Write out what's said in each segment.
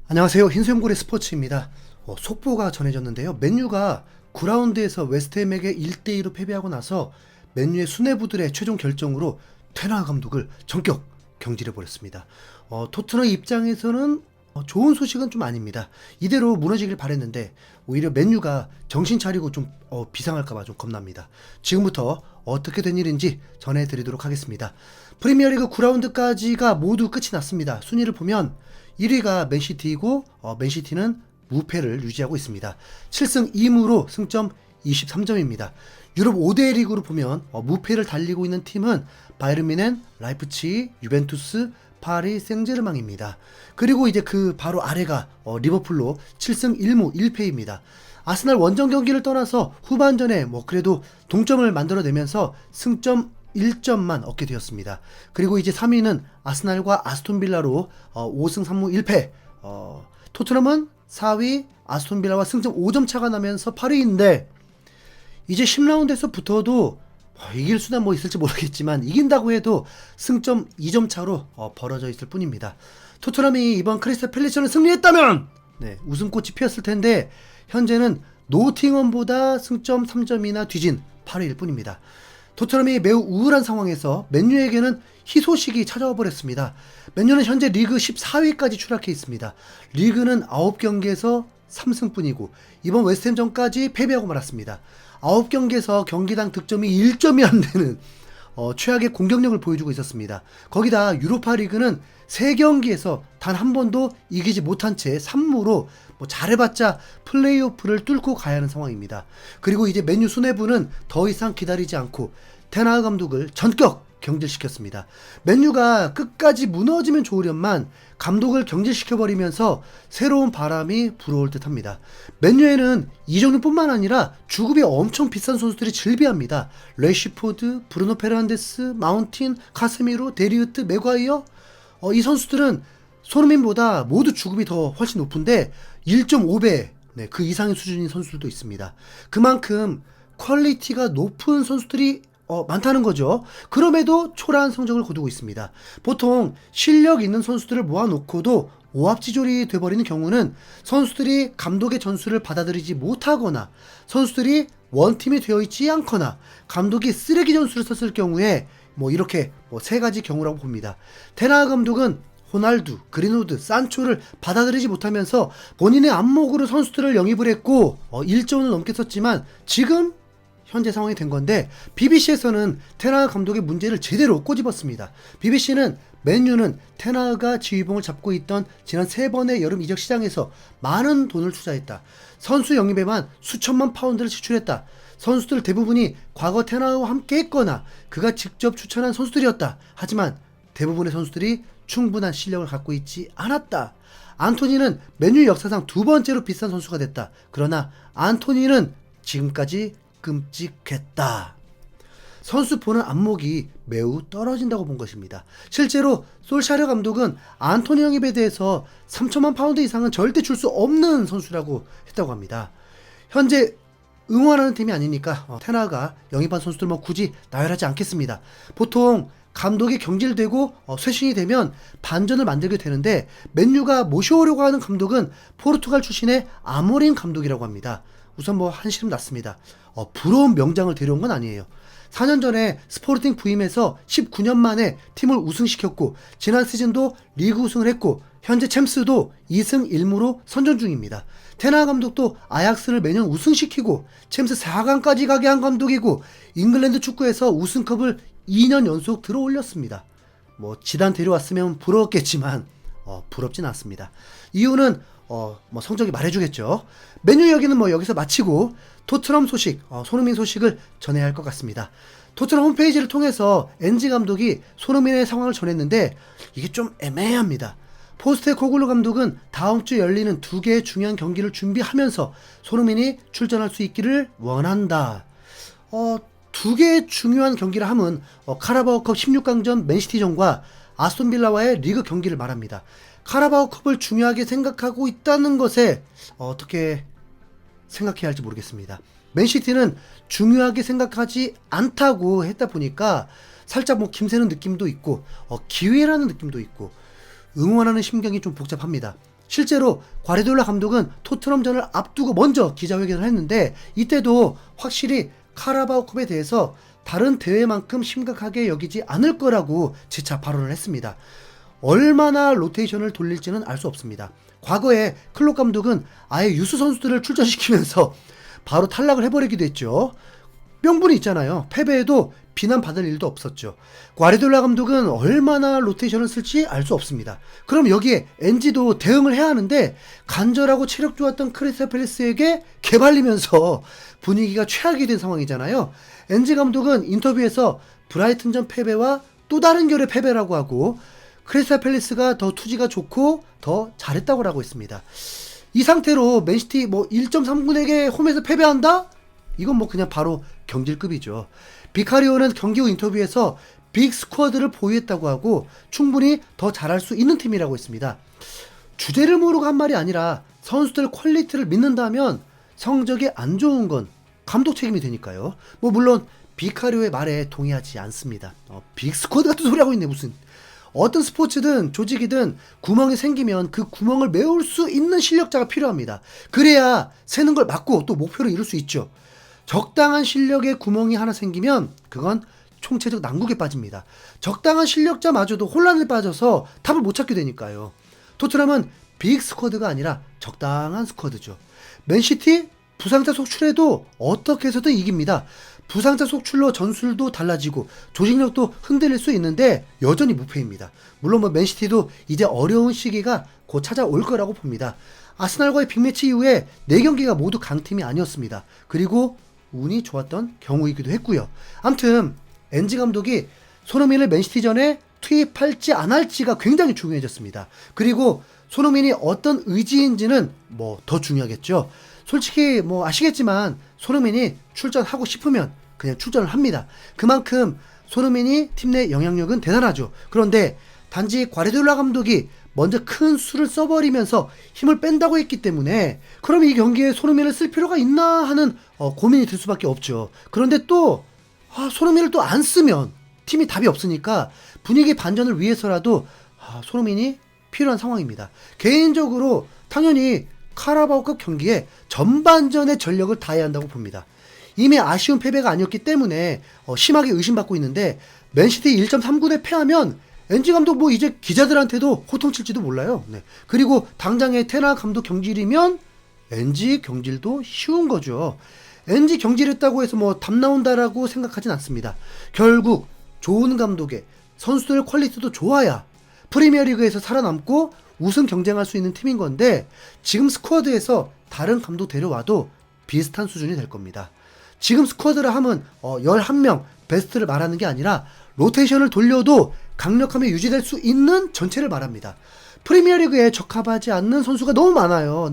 안녕하세요. 흰수염고래 스포츠입니다. 속보가 전해졌는데요. 맨유가 9라운드에서 웨스트햄에게 1대2로 패배하고 나서 맨유의 수뇌부들의 최종 결정으로 테나 감독을 전격 경질해버렸습니다. 토트넘 입장에서는 좋은 소식은 좀 아닙니다. 이대로 무너지길 바랬는데 오히려 맨유가 정신 차리고 좀 비상할까봐 좀 겁납니다. 지금부터 어떻게 된 일인지 전해드리도록 하겠습니다. 프리미어리그 9라운드까지가 모두 끝이 났습니다. 순위를 보면 1위가 맨시티이고 맨시티는 무패를 유지하고 있습니다. 7승 2무로 승점 23점입니다. 유럽 5대 리그로 보면 무패를 달리고 있는 팀은 바이에른 뮌헨, 라이프치히, 유벤투스, 파리 생제르맹입니다. 그리고 이제 그 바로 아래가 리버풀로 7승 1무 1패입니다. 아스날 원정 경기를 떠나서 후반전에 그래도 동점을 만들어내면서 승점 1점만 얻게 되었습니다. 그리고 이제 3위는 아스날과 아스톤빌라로 5승 3무 1패. 토트넘은 4위 아스톤빌라와 승점 5점 차가 나면서 8위인데 이제 10라운드에서 붙어도 이길 수는 있을지 모르겠지만 이긴다고 해도 승점 2점 차로 벌어져 있을 뿐입니다. 토트넘이 이번 크리스탈 팰리스전을 승리했다면 우승꽃이 피었을 텐데 현재는 노팅엄보다 승점 3점이나 뒤진 8위일 뿐입니다. 토트넘이 매우 우울한 상황에서 맨유에게는 희소식이 찾아와 버렸습니다. 맨유는 현재 리그 14위까지 추락해 있습니다. 리그는 9경기에서 3승뿐이고 이번 웨스트햄전까지 패배하고 말았습니다. 9경기에서 경기당 득점이 1점이 안 되는 최악의 공격력을 보여주고 있었습니다. 거기다 유로파 리그는 3경기에서 단 한 번도 이기지 못한 채 3무로 잘해봤자 플레이오프를 뚫고 가야 하는 상황입니다. 그리고 이제 맨유 수뇌부는 더 이상 기다리지 않고 테나 감독을 전격 경질시켰습니다. 맨유가 끝까지 무너지면 좋으련만 감독을 경질시켜버리면서 새로운 바람이 불어올 듯합니다. 맨유에는 이적료뿐만 아니라 주급이 엄청 비싼 선수들이 즐비합니다. 레시포드, 브루노 페르난데스, 마운틴, 카세미로, 데리우트, 맥과이어 이 선수들은 손흥민보다 모두 주급이 더 훨씬 높은데 1.5배 그 이상의 수준인 선수들도 있습니다. 그만큼 퀄리티가 높은 선수들이 많다는 거죠. 그럼에도 초라한 성적을 거두고 있습니다. 보통 실력 있는 선수들을 모아놓고도 오합지졸이 돼버리는 경우는 선수들이 감독의 전술을 받아들이지 못하거나 선수들이 원팀이 되어 있지 않거나 감독이 쓰레기 전술을 썼을 경우에 이렇게 세 가지 경우라고 봅니다. 테나 감독은 호날두, 그린우드, 산초를 받아들이지 못하면서 본인의 안목으로 선수들을 영입을 했고 1조 원을 넘게 썼지만 지금 현재 상황이 된 건데 BBC에서는 테나 감독의 문제를 제대로 꼬집었습니다. BBC는 맨유는 테나가 지휘봉을 잡고 있던 지난 3번의 여름 이적 시장에서 많은 돈을 투자했다. 선수 영입에만 수천만 파운드를 지출했다. 선수들 대부분이 과거 테나와 함께 했거나 그가 직접 추천한 선수들이었다. 하지만 대부분의 선수들이 충분한 실력을 갖고 있지 않았다. 안토니는 맨유 역사상 2번째로 비싼 선수가 됐다. 그러나 안토니는 지금까지 끔찍했다. 선수 보는 안목이 매우 떨어진다고 본 것입니다. 실제로 솔샤르 감독은 안토니 영입에 대해서 3천만 파운드 이상은 절대 줄 수 없는 선수라고 했다고 합니다. 현재 응원하는 팀이 아니니까 테나가 영입한 선수들 굳이 나열하지 않겠습니다. 보통 감독이 경질되고 쇄신이 되면 반전을 만들게 되는데 맨유가 모셔오려고 하는 감독은 포르투갈 출신의 아모린 감독이라고 합니다. 우선 한시름 났습니다. 부러운 명장을 데려온 건 아니에요. 4년 전에 스포르팅 부임해서 19년 만에 팀을 우승시켰고 지난 시즌도 리그 우승을 했고 현재 챔스도 2승 1무로 선전 중입니다. 테나 감독도 아약스를 매년 우승시키고 챔스 4강까지 가게 한 감독이고 잉글랜드 축구에서 우승컵을 2년 연속 들어 올렸습니다. 지단 데려왔으면 부러웠겠지만 부럽진 않습니다. 이유는 성적이 말해주겠죠. 맨유 이야기는 여기서 마치고 토트넘 소식, 손흥민 소식을 전해야 할 것 같습니다. 토트넘 홈페이지를 통해서 엔지 감독이 손흥민의 상황을 전했는데 이게 좀 애매합니다. 포스테코글루 감독은 다음 주 열리는 2개의 중요한 경기를 준비하면서 손흥민이 출전할 수 있기를 원한다. 2개의 중요한 경기를 하면 카라바오컵 16강전 맨시티전과 아스톤빌라와의 리그 경기를 말합니다. 카라바오컵을 중요하게 생각하고 있다는 것에 어떻게 생각해야 할지 모르겠습니다. 맨시티는 중요하게 생각하지 않다고 했다 보니까 살짝 김새는 느낌도 있고 기회라는 느낌도 있고 응원하는 심경이 좀 복잡합니다. 실제로 과르디올라 감독은 토트넘전을 앞두고 먼저 기자회견을 했는데 이때도 확실히 카라바오컵에 대해서 다른 대회만큼 심각하게 여기지 않을 거라고 재차 발언을 했습니다. 얼마나 로테이션을 돌릴지는 알 수 없습니다. 과거에 클롭 감독은 아예 유수 선수들을 출전시키면서 바로 탈락을 해버리기도 했죠. 명분이 있잖아요. 패배에도 비난받을 일도 없었죠. 과르디올라 감독은 얼마나 로테이션을 쓸지 알 수 없습니다. 그럼 여기에 엔지도 대응을 해야 하는데 간절하고 체력 좋았던 크리스탈 팰리스에게 개발리면서 분위기가 최악이 된 상황이잖아요. 엔지 감독은 인터뷰에서 브라이튼전 패배와 또 다른 결의 패배라고 하고 크리스탈 팰리스가 더 투지가 좋고 더 잘했다고 하고 있습니다. 이 상태로 맨시티 1.3군에게 홈에서 패배한다? 이건 그냥 바로 경질급이죠. 비카리오는 경기 후 인터뷰에서 빅 스쿼드를 보유했다고 하고 충분히 더 잘할 수 있는 팀이라고 했습니다. 주제를 모르고 한 말이 아니라 선수들 퀄리티를 믿는다면 성적이 안 좋은 건 감독 책임이 되니까요. 물론 비카리오의 말에 동의하지 않습니다. 빅 스쿼드 같은 소리 하고 있네 무슨. 어떤 스포츠든 조직이든 구멍이 생기면 그 구멍을 메울 수 있는 실력자가 필요합니다. 그래야 새는 걸 막고 또 목표를 이룰 수 있죠. 적당한 실력에 구멍이 하나 생기면 그건 총체적 난국에 빠집니다. 적당한 실력자마저도 혼란에 빠져서 답을 못 찾게 되니까요. 토트넘은 빅 스쿼드가 아니라 적당한 스쿼드죠. 맨시티 부상자 속출해도 어떻게 해서든 이깁니다. 부상자 속출로 전술도 달라지고 조직력도 흔들릴 수 있는데 여전히 무패입니다. 물론 맨시티도 이제 어려운 시기가 곧 찾아올 거라고 봅니다. 아스날과의 빅매치 이후에 4경기가 모두 강팀이 아니었습니다. 그리고 운이 좋았던 경우이기도 했고요. 암튼 엔지 감독이 손흥민을 맨시티전에 투입할지 안 할지가 굉장히 중요해졌습니다. 그리고 손흥민이 어떤 의지인지는 더 중요하겠죠. 솔직히 아시겠지만 손흥민이 출전하고 싶으면 그냥 출전을 합니다. 그만큼 손흥민이 팀 내 영향력은 대단하죠. 그런데 단지 과르디올라 감독이 먼저 큰 수를 써버리면서 힘을 뺀다고 했기 때문에 그럼 이 경기에 손흥민을 쓸 필요가 있나 하는 고민이 들 수밖에 없죠. 그런데 또 손흥민을 또 안 쓰면 팀이 답이 없으니까 분위기 반전을 위해서라도 손흥민이 필요한 상황입니다. 개인적으로 당연히 카라바오컵 경기에 전반전의 전력을 다해야 한다고 봅니다. 이미 아쉬운 패배가 아니었기 때문에 심하게 의심받고 있는데 맨시티 1.3군에 패하면 엔지 감독 이제 기자들한테도 호통칠지도 몰라요. 네. 그리고 당장의 테나 감독 경질이면 엔지 경질도 쉬운 거죠. 엔지 경질했다고 해서 답 나온다라고 생각하진 않습니다. 결국 좋은 감독의 선수들 퀄리티도 좋아야 프리미어리그에서 살아남고 우승 경쟁할 수 있는 팀인 건데 지금 스쿼드에서 다른 감독 데려와도 비슷한 수준이 될 겁니다. 지금 스쿼드라 하면 11명 베스트를 말하는 게 아니라 로테이션을 돌려도 강력함이 유지될 수 있는 전체를 말합니다. 프리미어리그에 적합하지 않는 선수가 너무 많아요.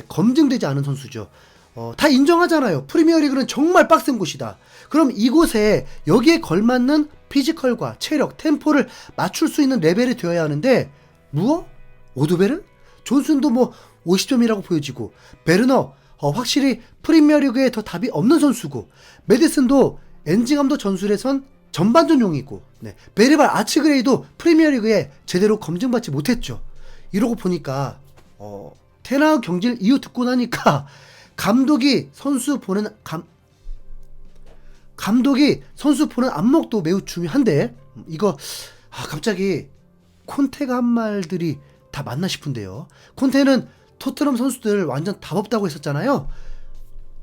검증되지 않은 선수죠. 다 인정하잖아요. 프리미어리그는 정말 빡센 곳이다. 그럼 이곳에 여기에 걸맞는 피지컬과 체력, 템포를 맞출 수 있는 레벨이 되어야 하는데 오드베른? 존슨도 50점이라고 보여지고 베르너 확실히 프리미어리그에 더 답이 없는 선수고 메디슨도 엔지 감독 전술에선 전반전용이고 베르발 아츠그레이도 프리미어리그에 제대로 검증받지 못했죠. 이러고 보니까 테나 경질 이유 듣고 나니까 감독이 선수 보는 안목도 매우 중요한데 이거 갑자기 콘테가 한 말들이 다 맞나 싶은데요. 콘테는 토트넘 선수들 완전 답 없다고 했었잖아요.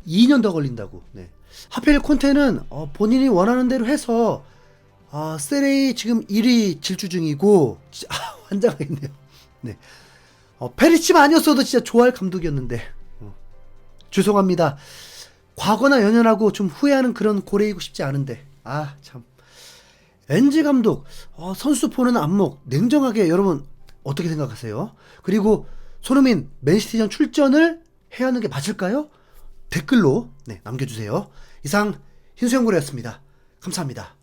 2년 더 걸린다고. 하필 콘테는 본인이 원하는 대로 해서 세레이 지금 1위 질주 중이고 환장하겠네요. 페리치만 아니었어도 진짜 좋아할 감독이었는데 죄송합니다. 과거나 연연하고 좀 후회하는 그런 고래이고 싶지 않은데 참. 엔지 감독 선수 보는 안목 냉정하게 여러분 어떻게 생각하세요? 그리고 손흥민 맨시티전 출전을 해야 하는 게 맞을까요? 댓글로 남겨주세요. 이상 흰수염고래였습니다. 감사합니다.